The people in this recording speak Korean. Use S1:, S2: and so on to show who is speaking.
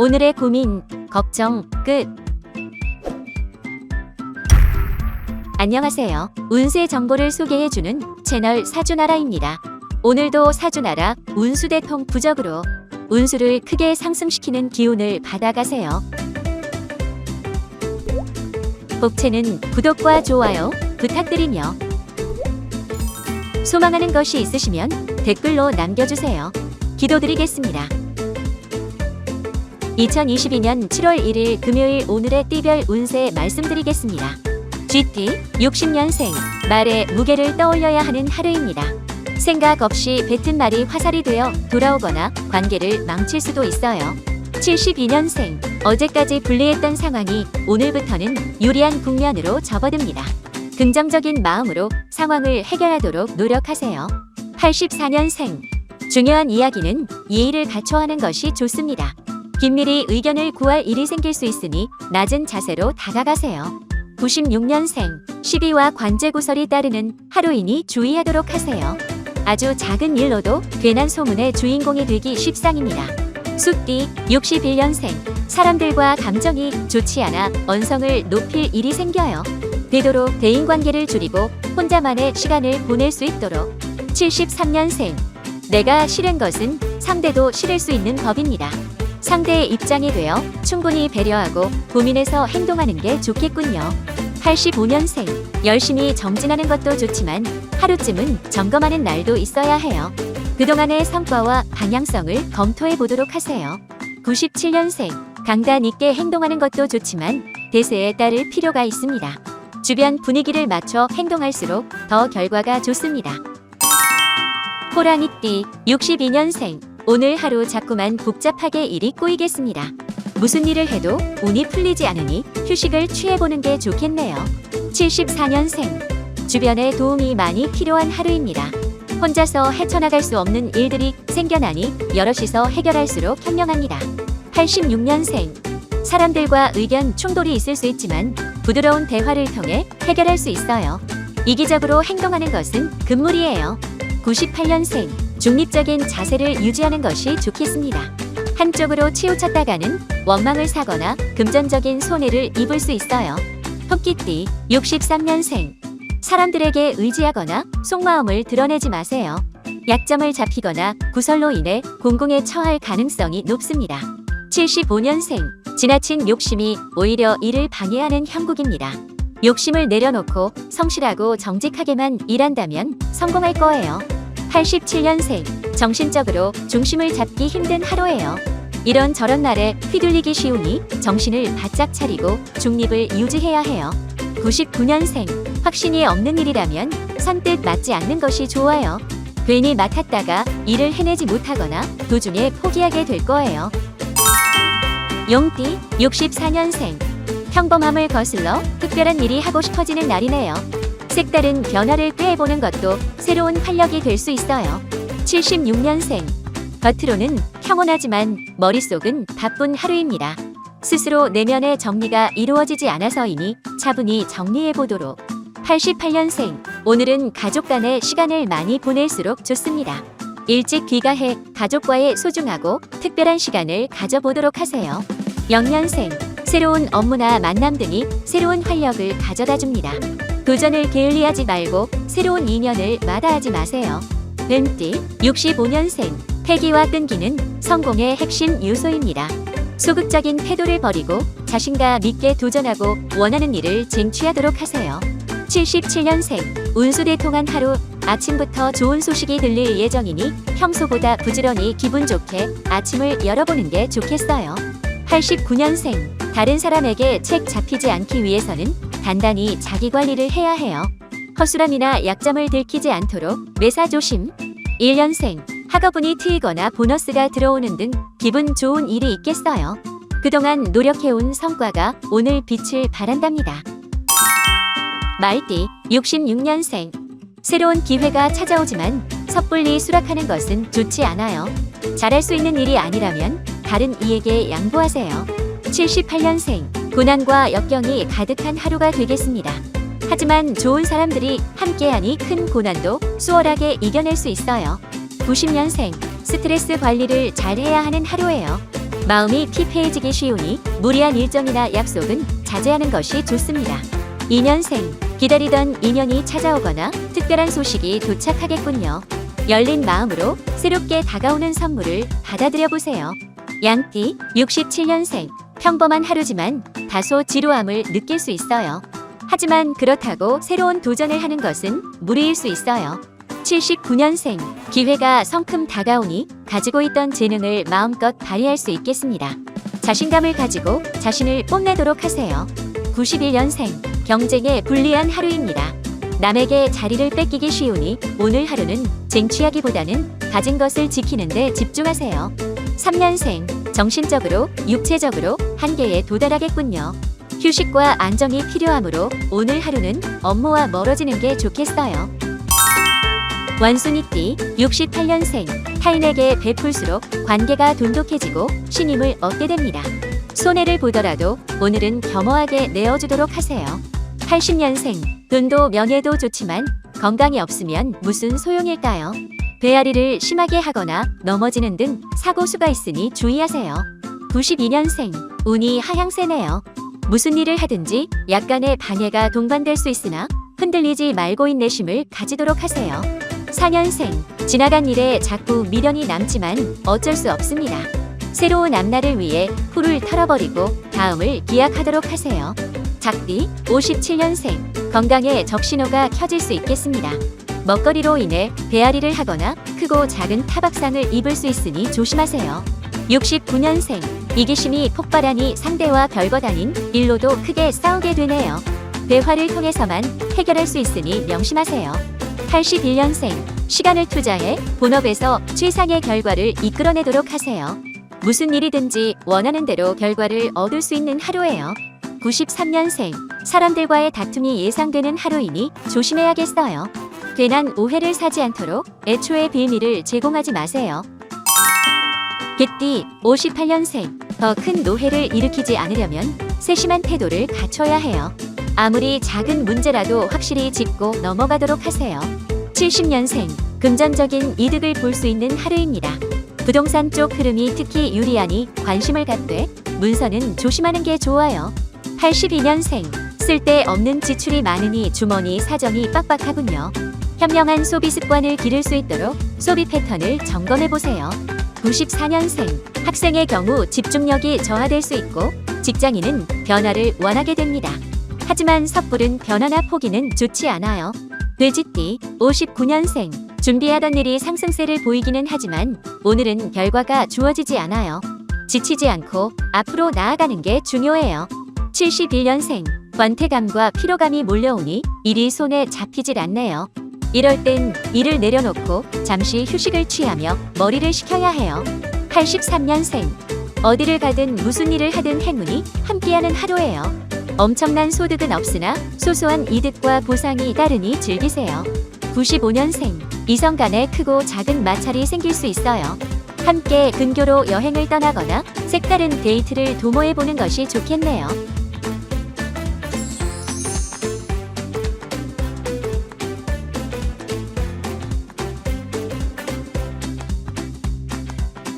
S1: 오늘의 고민, 걱정 끝. 안녕하세요. 운세 정보를 소개해주는 채널 사주나라입니다. 오늘도 사주나라 운수대통 부적으로 운수를 크게 상승시키는 기운을 받아가세요. 복채는 구독과 좋아요 부탁드리며 소망하는 것이 있으시면 댓글로 남겨주세요. 기도드리겠습니다. 2022년 7월 1일 금요일 오늘의 띠별 운세 말씀드리겠습니다. GT 60년생 말의 무게를 떠올려야 하는 하루입니다. 생각 없이 뱉은 말이 화살이 되어 돌아오거나 관계를 망칠 수도 있어요. 72년생 어제까지 불리했던 상황이 오늘부터는 유리한 국면으로 접어듭니다. 긍정적인 마음으로 상황을 해결하도록 노력하세요. 84년생 중요한 이야기는 예의를 갖춰 하는 것이 좋습니다. 긴밀히 의견을 구할 일이 생길 수 있으니 낮은 자세로 다가가세요. 96년생 시비와 관제구설이 따르는 하루이니 주의하도록 하세요. 아주 작은 일로도 괜한 소문의 주인공이 되기 십상입니다. 숫띠 61년생 사람들과 감정이 좋지 않아 언성을 높일 일이 생겨요. 되도록 대인관계를 줄이고 혼자만의 시간을 보낼 수 있도록. 73년생 내가 싫은 것은 상대도 싫을 수 있는 법입니다. 상대의 입장이 되어 충분히 배려하고 고민해서 행동하는 게 좋겠군요. 85년생 열심히 정진하는 것도 좋지만 하루쯤은 점검하는 날도 있어야 해요. 그동안의 성과와 방향성을 검토해 보도록 하세요. 97년생 강단 있게 행동하는 것도 좋지만 대세에 따를 필요가 있습니다. 주변 분위기를 맞춰 행동할수록 더 결과가 좋습니다. 호랑이띠 62년생 오늘 하루 자꾸만 복잡하게 일이 꼬이겠습니다. 무슨 일을 해도 운이 풀리지 않으니 휴식을 취해보는 게 좋겠네요. 74년생 주변의 도움이 많이 필요한 하루입니다. 혼자서 헤쳐나갈 수 없는 일들이 생겨나니 여럿이서 해결할수록 현명합니다. 86년생 사람들과 의견 충돌이 있을 수 있지만 부드러운 대화를 통해 해결할 수 있어요. 이기적으로 행동하는 것은 금물이에요. 98년생 중립적인 자세를 유지하는 것이 좋겠습니다. 한쪽으로 치우쳤다가는 원망을 사거나 금전적인 손해를 입을 수 있어요. 토끼띠 63년생 사람들에게 의지하거나 속마음을 드러내지 마세요. 약점을 잡히거나 구설로 인해 공공에 처할 가능성이 높습니다. 75년생 지나친 욕심이 오히려 일을 방해하는 형국입니다. 욕심을 내려놓고 성실하고 정직하게만 일한다면 성공할 거예요. 87년생 정신적으로 중심을 잡기 힘든 하루예요. 이런저런 날에 휘둘리기 쉬우니 정신을 바짝 차리고 중립을 유지해야 해요. 99년생 확신이 없는 일이라면 선뜻 맞지 않는 것이 좋아요. 괜히 맡았다가 일을 해내지 못하거나 도중에 포기하게 될 거예요. 용띠 64년생 평범함을 거슬러 특별한 일이 하고 싶어지는 날이네요. 색다른 변화를 꾀해보는 것도 새로운 활력이 될 수 있어요. 76년생 겉으로는 평온하지만 머릿속은 바쁜 하루입니다. 스스로 내면의 정리가 이루어지지 않아서이니 차분히 정리해보도록. 88년생 오늘은 가족 간의 시간을 많이 보낼수록 좋습니다. 일찍 귀가해 가족과의 소중하고 특별한 시간을 가져보도록 하세요. 0년생 새로운 업무나 만남 등이 새로운 활력을 가져다줍니다. 도전을 게을리하지 말고 새로운 인연을 마다하지 마세요. 뱀띠 65년생 패기와 끈기는 성공의 핵심 요소입니다. 소극적인 태도를 버리고 자신감 있게 도전하고 원하는 일을 쟁취하도록 하세요. 77년생 운수대통한 하루 아침부터 좋은 소식이 들릴 예정이니 평소보다 부지런히 기분 좋게 아침을 열어보는 게 좋겠어요. 89년생 다른 사람에게 책 잡히지 않기 위해서는 단단히 자기 관리를 해야 해요. 허술함이나 약점을 들키지 않도록 매사 조심. 1년생 학업운이 트이거나 보너스가 들어오는 등 기분 좋은 일이 있겠어요. 그동안 노력해온 성과가 오늘 빛을 발한답니다. 말띠 66년생 새로운 기회가 찾아오지만 섣불리 수락하는 것은 좋지 않아요. 잘할 수 있는 일이 아니라면 다른 이에게 양보하세요. 78년생 고난과 역경이 가득한 하루가 되겠습니다. 하지만 좋은 사람들이 함께하니 큰 고난도 수월하게 이겨낼 수 있어요. 90년생 스트레스 관리를 잘 해야 하는 하루예요. 마음이 피폐해지기 쉬우니 무리한 일정이나 약속은 자제하는 것이 좋습니다. 2년생, 기다리던 인연이 찾아오거나 특별한 소식이 도착하겠군요. 열린 마음으로 새롭게 다가오는 선물을 받아들여 보세요. 양띠, 67년생, 평범한 하루지만 다소 지루함을 느낄 수 있어요. 하지만 그렇다고 새로운 도전을 하는 것은 무리일 수 있어요. 79년생, 기회가 성큼 다가오니 가지고 있던 재능을 마음껏 발휘할 수 있겠습니다. 자신감을 가지고 자신을 뽐내도록 하세요. 91년생, 경쟁에 불리한 하루입니다. 남에게 자리를 뺏기기 쉬우니 오늘 하루는 쟁취하기보다는 가진 것을 지키는 데 집중하세요. 3년생, 정신적으로, 육체적으로 한계에 도달하겠군요. 휴식과 안정이 필요하므로 오늘 하루는 업무와 멀어지는 게 좋겠어요. 원숭이띠, 68년생, 타인에게 베풀수록 관계가 돈독해지고 신임을 얻게 됩니다. 손해를 보더라도 오늘은 겸허하게 내어주도록 하세요. 80년생, 돈도 명예도 좋지만 건강이 없으면 무슨 소용일까요? 배앓이를 심하게 하거나 넘어지는 등 사고수가 있으니 주의하세요. 92년생, 운이 하향세네요. 무슨 일을 하든지 약간의 방해가 동반될 수 있으나 흔들리지 말고 인내심을 가지도록 하세요. 4년생, 지나간 일에 자꾸 미련이 남지만 어쩔 수 없습니다. 새로운 앞날을 위해 풀을 털어버리고 다음을 기약하도록 하세요. 작띠, 57년생, 건강에 적신호가 켜질 수 있겠습니다. 먹거리로 인해 배앓이를 하거나 크고 작은 타박상을 입을 수 있으니 조심하세요. 69년생, 이기심이 폭발하니 상대와 별것 아닌 일로도 크게 싸우게 되네요. 대화를 통해서만 해결할 수 있으니 명심하세요. 81년생, 시간을 투자해 본업에서 최상의 결과를 이끌어내도록 하세요. 무슨 일이든지 원하는 대로 결과를 얻을 수 있는 하루예요. 93년생, 사람들과의 다툼이 예상되는 하루이니 조심해야겠어요. 괜한 오해를 사지 않도록 애초에 비밀을 제공하지 마세요. 개띠, 58년생, 더 큰 노해를 일으키지 않으려면 세심한 태도를 갖춰야 해요. 아무리 작은 문제라도 확실히 짚고 넘어가도록 하세요. 70년생, 금전적인 이득을 볼 수 있는 하루입니다. 부동산 쪽 흐름이 특히 유리하니 관심을 갖되 문서는 조심하는 게 좋아요. 82년생, 쓸데없는 지출이 많으니 주머니 사정이 빡빡하군요. 현명한 소비 습관을 기를 수 있도록 소비 패턴을 점검해보세요. 94년생, 학생의 경우 집중력이 저하될 수 있고 직장인은 변화를 원하게 됩니다. 하지만 섣부른 변화나 포기는 좋지 않아요. 돼지띠, 59년생, 준비하던 일이 상승세를 보이기는 하지만 오늘은 결과가 주어지지 않아요. 지치지 않고 앞으로 나아가는 게 중요해요. 71년생, 권태감과 피로감이 몰려오니 일이 손에 잡히질 않네요. 이럴 땐 일을 내려놓고 잠시 휴식을 취하며 머리를 식혀야 해요. 83년생, 어디를 가든 무슨 일을 하든 행운이 함께하는 하루예요. 엄청난 소득은 없으나 소소한 이득과 보상이 따르니 즐기세요. 95년생, 이성 간에 크고 작은 마찰이 생길 수 있어요. 함께 근교로 여행을 떠나거나 색다른 데이트를 도모해보는 것이 좋겠네요.